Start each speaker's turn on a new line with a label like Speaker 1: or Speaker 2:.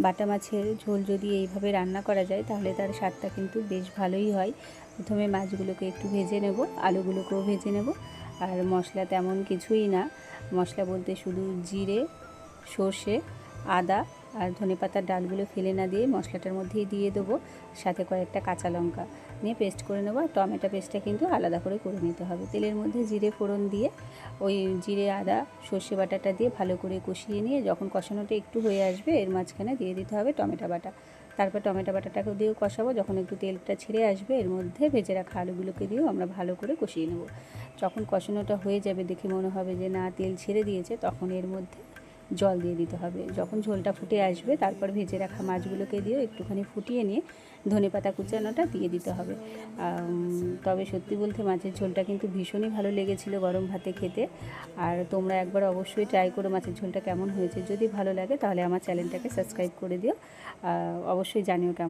Speaker 1: বাটা মাছের ঝোল যদি এইভাবে রান্না করা যায় তাহলে তার স্বাদটা কিন্তু বেশ ভালোই হয়। প্রথমে মাছগুলোকে একটু ভেজে নেব, আলুগুলোকেও ভেজে নেব। আর মশলা তেমন কিছুই না, মশলা বলতে শুধু জিরে, সর্ষে, আদা আর ধনেপাতার ডালগুলো ফেলে না দিয়ে মশলাটার মধ্যেই দিয়ে দেবো, সাথে কয়েকটা কাঁচা লঙ্কা নিয়ে পেস্ট করে নেবো। আর টমেটো পেস্টটা কিন্তু আলাদা করে নিতে হবে। তেলের মধ্যে জিরে ফোড়ন দিয়ে ওই জিরে, আদা, সর্ষে বাটাটা দিয়ে ভালো করে কষিয়ে নিয়ে যখন কষানোটা একটু হয়ে আসবে এর মাঝখানে দিয়ে দিতে হবে টমেটো বাটা। তারপর টমেটো বাটাটাকেও দিয়েও কষাবো। যখন একটু তেলটা ছেড়ে আসবে এর মধ্যে ভেজে রাখা আলুগুলোকে দিয়েও আমরা ভালো করে কষিয়ে নেব। যখন কষানোটা হয়ে যাবে, দেখে মনে হবে যে না তেল ছেড়ে দিয়েছে, তখন এর মধ্যে জল দিয়ে দিতে হবে। যখন ঝোলটা ফুটে আসবে তারপর ভেজে রাখা মাছগুলোকে দিয়েও একটুখানি ফুটিয়ে নিয়ে ধনেপাতা কুচানোটা দিয়ে দিতে হবে। তবে সত্যি বলতে মাছের ঝোলটা কিন্তু ভীষণই ভালো লেগেছিল গরম ভাতে খেতে। আর তোমরা একবার অবশ্যই ট্রাই করো মাছের ঝোলটা কেমন হয়েছে। যদি ভালো লাগে তাহলে আমার চ্যানেলটাকে সাবস্ক্রাইব করে দিও, অবশ্যই জানিও কেমন।